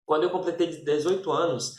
Quando eu completei 18 anos,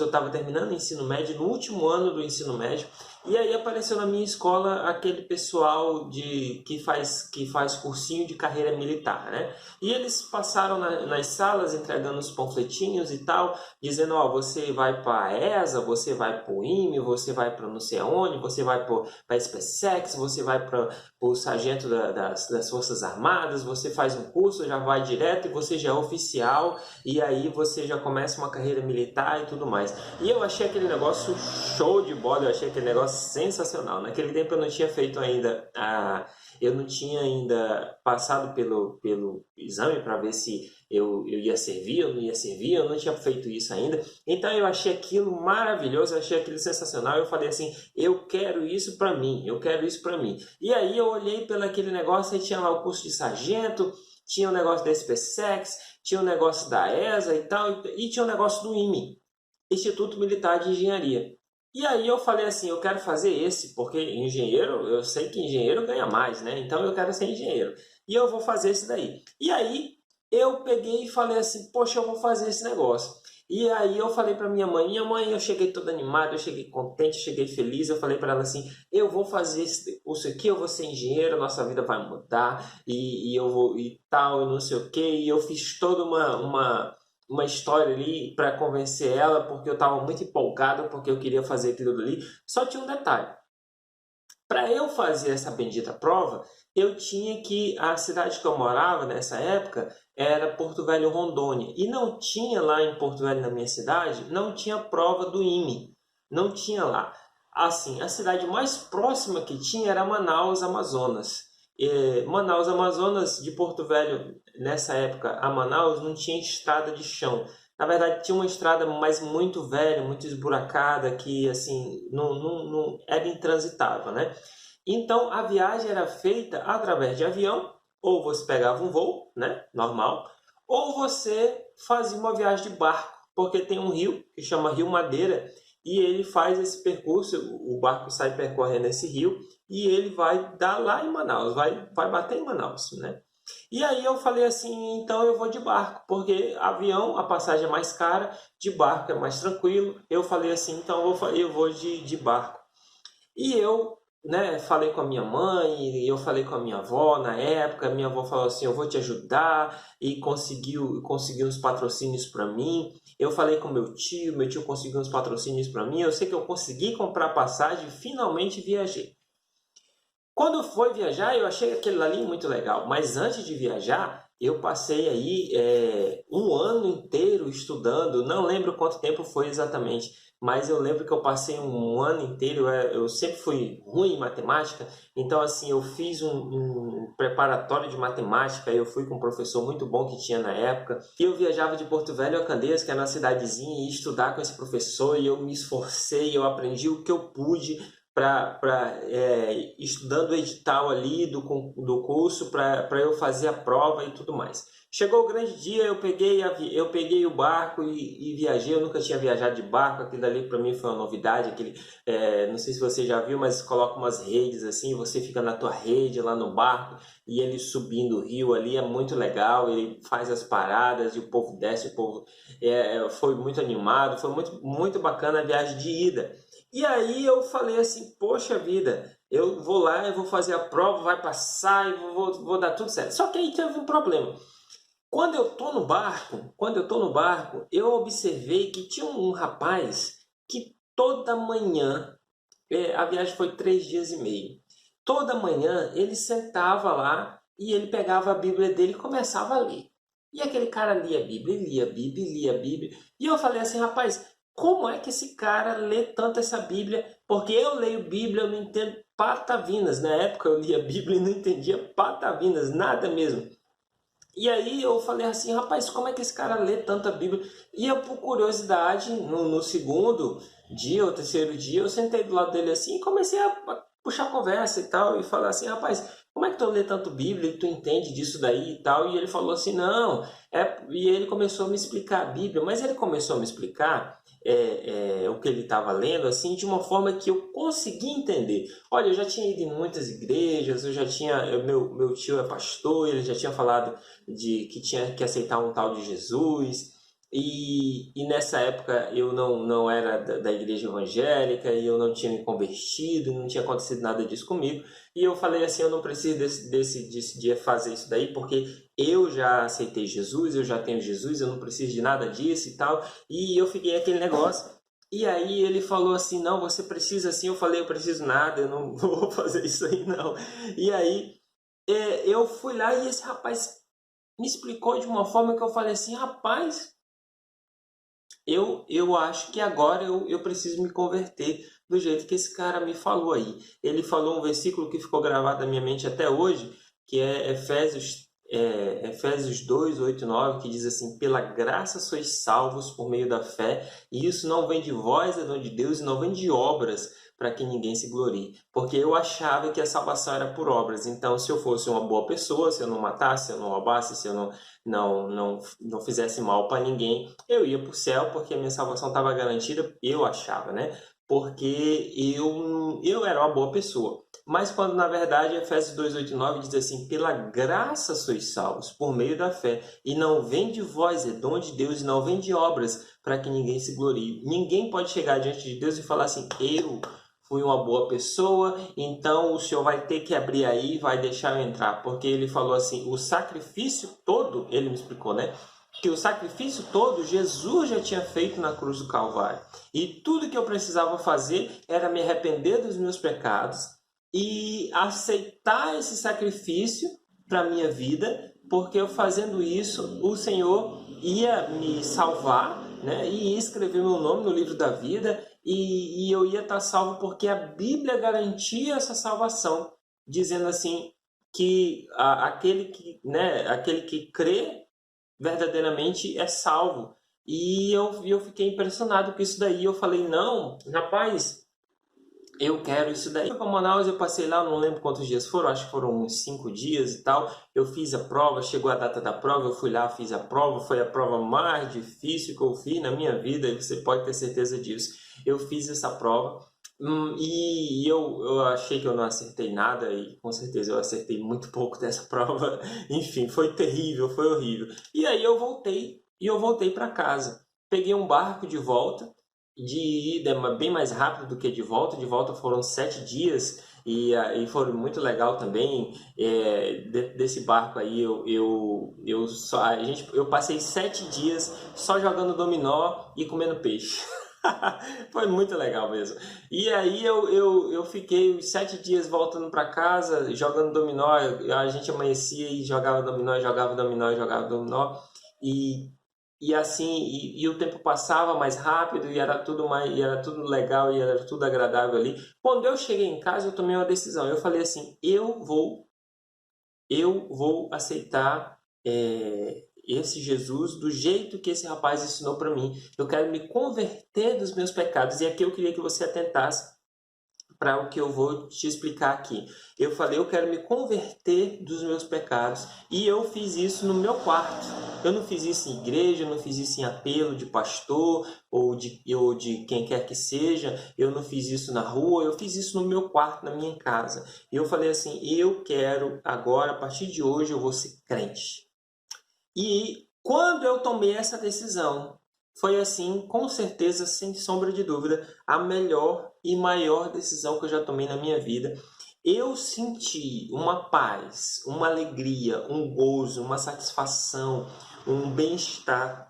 eu estava terminando o ensino médio, no último ano do ensino médio, e aí apareceu na minha escola aquele pessoal que faz cursinho de carreira militar, né? E eles passaram nas salas entregando os panfletinhos e tal, dizendo, ó, você vai para a ESA, você vai para o IME, você vai para não sei aonde, você vai para a SpaceX, você vai para o sargento das Forças Armadas, você faz um curso, já vai direto e você já é oficial, e aí você já começa uma carreira militar e tudo mais. E eu achei aquele negócio show de bola, eu achei aquele negócio sensacional. Naquele tempo eu não tinha feito ainda eu não tinha ainda passado pelo exame para ver se eu ia servir ou não ia servir, eu não tinha feito isso ainda. Então eu achei aquilo maravilhoso, eu achei aquilo sensacional. Eu falei assim, eu quero isso para mim, eu quero isso para mim. E aí eu olhei pelo aquele negócio e tinha lá o curso de sargento, tinha o negócio da SpaceX, tinha o negócio da ESA e tal, e tinha o negócio do IME, Instituto Militar de Engenharia. E aí eu falei assim, eu quero fazer esse, porque engenheiro, eu sei que engenheiro ganha mais, né? Então eu quero ser engenheiro. E eu vou fazer esse daí. E aí eu peguei e falei assim, poxa, eu vou fazer esse negócio. E aí eu falei para minha mãe, eu cheguei todo animado, eu cheguei contente, eu cheguei feliz, eu falei para ela assim, eu vou fazer isso aqui, eu vou ser engenheiro, nossa vida vai mudar, e eu vou, e tal, e não sei o que, e eu fiz toda uma história ali para convencer ela, porque eu estava muito empolgado, porque eu queria fazer aquilo ali. Só tinha um detalhe. Para eu fazer essa bendita prova, eu tinha que... A cidade que eu morava nessa época era Porto Velho, Rondônia. E não tinha lá em Porto Velho, na minha cidade, não tinha prova do IME. Não tinha lá. Assim, a cidade mais próxima que tinha era Manaus, Amazonas. Manaus, Amazonas, de Porto Velho, nessa época, a Manaus não tinha estrada de chão. Na verdade, tinha uma estrada, mas muito velha, muito esburacada, que assim não era intransitável, né? Então a viagem era feita através de avião, ou você pegava um voo, né, normal, ou você fazia uma viagem de barco, porque tem um rio que chama Rio Madeira e ele faz esse percurso, o barco sai percorrendo esse rio e ele vai dar lá em Manaus, vai bater em Manaus, né? E aí eu falei assim, então eu vou de barco, porque avião a passagem é mais cara, de barco é mais tranquilo. Eu falei assim, então eu vou de barco. E eu, né, falei com a minha mãe, e eu falei com a minha avó na época. Minha avó falou assim, eu vou te ajudar, e conseguiu uns patrocínios para mim. Eu falei com meu tio conseguiu uns patrocínios para mim. Eu sei que eu consegui comprar passagem e finalmente viajei. Quando foi viajar, eu achei aquele ali muito legal, mas antes de viajar, eu passei aí um ano inteiro estudando, não lembro quanto tempo foi exatamente, mas eu lembro que eu passei um ano inteiro, eu sempre fui ruim em matemática, então assim, eu fiz um preparatório de matemática, eu fui com um professor muito bom que tinha na época, e eu viajava de Porto Velho a Candeias, que é uma cidadezinha, e ia estudar com esse professor, e eu me esforcei, eu aprendi o que eu pude, estudando o edital ali do curso para eu fazer a prova e tudo mais. Chegou o grande dia, eu peguei o barco e viajei. Eu nunca tinha viajado de barco, aquilo ali para mim foi uma novidade. Não sei se você já viu, mas coloca umas redes assim, você fica na tua rede lá no barco e ele subindo o rio ali, é muito legal. Ele faz as paradas e o povo desce, o povo foi muito animado, foi muito, muito bacana a viagem de ida. E aí eu falei assim, poxa vida, eu vou lá, eu vou fazer a prova, vai passar e vou dar tudo certo. Só que aí teve um problema. Quando eu tô no barco, eu observei que tinha um rapaz que toda manhã, a viagem foi 3 dias e meio, toda manhã ele sentava lá e ele pegava a Bíblia dele e começava a ler. E aquele cara lia a Bíblia, lia a Bíblia, lia a Bíblia. E eu falei assim, rapaz, como é que esse cara lê tanto essa Bíblia? Porque eu leio Bíblia, eu não entendo patavinas. Na época eu lia a Bíblia e não entendia patavinas, nada mesmo. E aí eu falei assim, rapaz, como é que esse cara lê tanta Bíblia? E eu, por curiosidade, no segundo dia ou terceiro dia, eu sentei do lado dele assim e comecei a puxar conversa e tal, e falar assim, rapaz, como é que tu lê tanto Bíblia e tu entende disso daí e tal? E ele falou assim, não, e ele começou a me explicar a Bíblia, mas ele começou a me explicar o que ele estava lendo, assim, de uma forma que eu consegui entender. Olha, eu já tinha ido em muitas igrejas, meu tio é pastor, ele já tinha falado de que tinha que aceitar um tal de Jesus, e nessa época eu não era da igreja evangélica, e eu não tinha me convertido, não tinha acontecido nada disso comigo, e eu falei assim, eu não preciso decidir fazer isso daí, porque eu já aceitei Jesus, eu já tenho Jesus, eu não preciso de nada disso e tal, e eu fiquei aquele negócio. E aí ele falou assim, não, você precisa assim. Eu falei, eu preciso nada, eu não vou fazer isso aí não. E aí eu fui lá e esse rapaz me explicou de uma forma que eu falei assim, rapaz, eu acho que agora eu preciso me converter do jeito que esse cara me falou aí. Ele falou um versículo que ficou gravado na minha mente até hoje, que é Efésios 2, 8 e 9, que diz assim, pela graça sois salvos por meio da fé, e isso não vem de vós, é dom de Deus, e não vem de obras, para que ninguém se glorie. Porque eu achava que a salvação era por obras. Então, se eu fosse uma boa pessoa, se eu não matasse, se eu não roubasse, se eu não fizesse mal para ninguém, eu ia para o céu, porque a minha salvação estava garantida, eu achava, né? Porque eu era uma boa pessoa. Mas quando na verdade Efésios 2, 8 e 9 diz assim, pela graça sois salvos, por meio da fé, e não vem de vós, é dom de Deus, e não vem de obras, para que ninguém se glorie. Ninguém pode chegar diante de Deus e falar assim, eu fui uma boa pessoa, então o Senhor vai ter que abrir aí e vai deixar eu entrar. Porque ele falou assim, o sacrifício todo, ele me explicou, né? Que o sacrifício todo Jesus já tinha feito na cruz do Calvário. E tudo que eu precisava fazer era me arrepender dos meus pecados e aceitar esse sacrifício para a minha vida, porque eu fazendo isso, o Senhor ia me salvar, né? E ia escrever meu nome no livro da vida, e eu ia estar salvo porque a Bíblia garantia essa salvação, dizendo assim que aquele que crê verdadeiramente é salvo. E eu fiquei impressionado com isso daí. Eu falei, não, rapaz, eu quero isso daí. Para Manaus, eu passei lá, não lembro quantos dias foram, acho que foram uns 5 dias e tal. Eu fiz a prova, chegou a data da prova, eu fui lá, fiz a prova. Foi a prova mais difícil que eu fiz na minha vida, e você pode ter certeza disso. Eu fiz essa prova. E eu achei que eu não acertei nada, e com certeza eu acertei muito pouco dessa prova. Enfim, foi terrível, foi horrível. E aí eu voltei para casa. Peguei um barco de volta, de ida é bem mais rápido do que de volta. De volta foram 7 dias, e foi muito legal também. Desse barco aí eu passei 7 dias só jogando dominó e comendo peixe. Foi muito legal mesmo. E aí eu fiquei os 7 dias voltando para casa, jogando dominó. A gente amanhecia e jogava dominó, jogava dominó, jogava dominó. E, e assim, o tempo passava mais rápido, e era tudo legal, e era tudo agradável ali. Quando eu cheguei em casa, eu tomei uma decisão. Eu falei assim, eu vou aceitar esse Jesus do jeito que esse rapaz ensinou para mim. Eu quero me converter dos meus pecados. E aqui eu queria que você atentasse para o que eu vou te explicar aqui. Eu falei, eu quero me converter dos meus pecados, e eu fiz isso no meu quarto. Eu não fiz isso em igreja, eu não fiz isso em apelo de pastor ou de quem quer que seja. Eu não fiz isso na rua, eu fiz isso no meu quarto, na minha casa. E eu falei assim, eu quero agora, a partir de hoje, eu vou ser crente. E quando eu tomei essa decisão, foi assim, com certeza, sem sombra de dúvida, a melhor e maior decisão que eu já tomei na minha vida. Eu senti uma paz, uma alegria, um gozo, uma satisfação, um bem-estar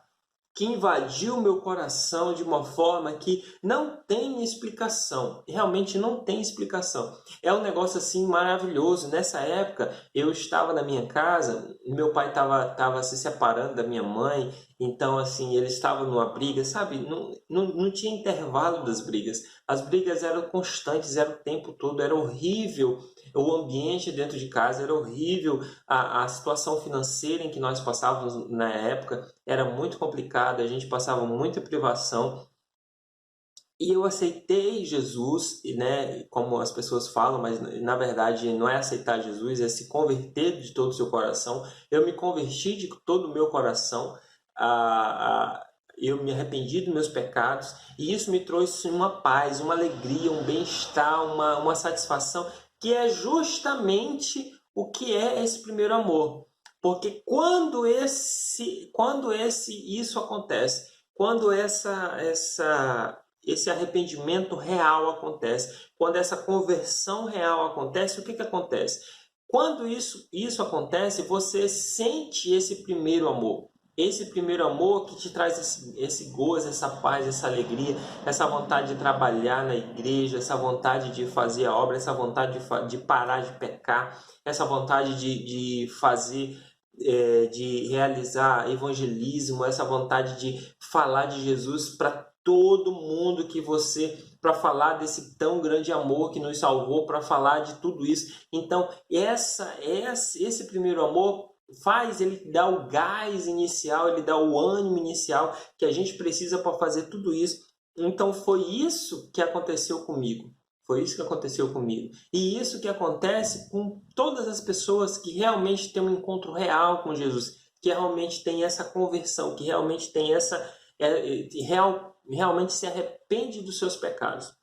que invadiu o meu coração de uma forma que não tem explicação. Realmente não tem explicação. É um negócio assim maravilhoso. Nessa época, eu estava na minha casa, meu pai estava se separando da minha mãe, então assim, eles estavam numa briga, sabe? Não tinha intervalo das brigas. As brigas eram constantes, era o tempo todo, era horrível. O ambiente dentro de casa era horrível, a situação financeira em que nós passávamos na época era muito complicada, a gente passava muita privação. E eu aceitei Jesus, né, como as pessoas falam, mas na verdade não é aceitar Jesus, é se converter de todo o seu coração. Eu me converti de todo o meu coração, eu me arrependi dos meus pecados, e isso me trouxe uma paz, uma alegria, um bem-estar, uma satisfação, que é justamente o que é esse primeiro amor. Porque isso acontece, quando esse arrependimento real acontece, quando essa conversão real acontece, o que acontece? Quando isso acontece, você sente esse primeiro amor. Esse primeiro amor que te traz esse gozo, essa paz, essa alegria, essa vontade de trabalhar na igreja, essa vontade de fazer a obra, essa vontade de parar de pecar, essa vontade de fazer, de realizar evangelismo, essa vontade de falar de Jesus para todo mundo para falar desse tão grande amor que nos salvou, para falar de tudo isso. Então, esse primeiro amor ele dá o gás inicial, ele dá o ânimo inicial que a gente precisa para fazer tudo isso. Então, foi isso que aconteceu comigo. Foi isso que aconteceu comigo. E isso que acontece com todas as pessoas que realmente têm um encontro real com Jesus, que realmente tem essa conversão, que realmente tem realmente se arrepende dos seus pecados.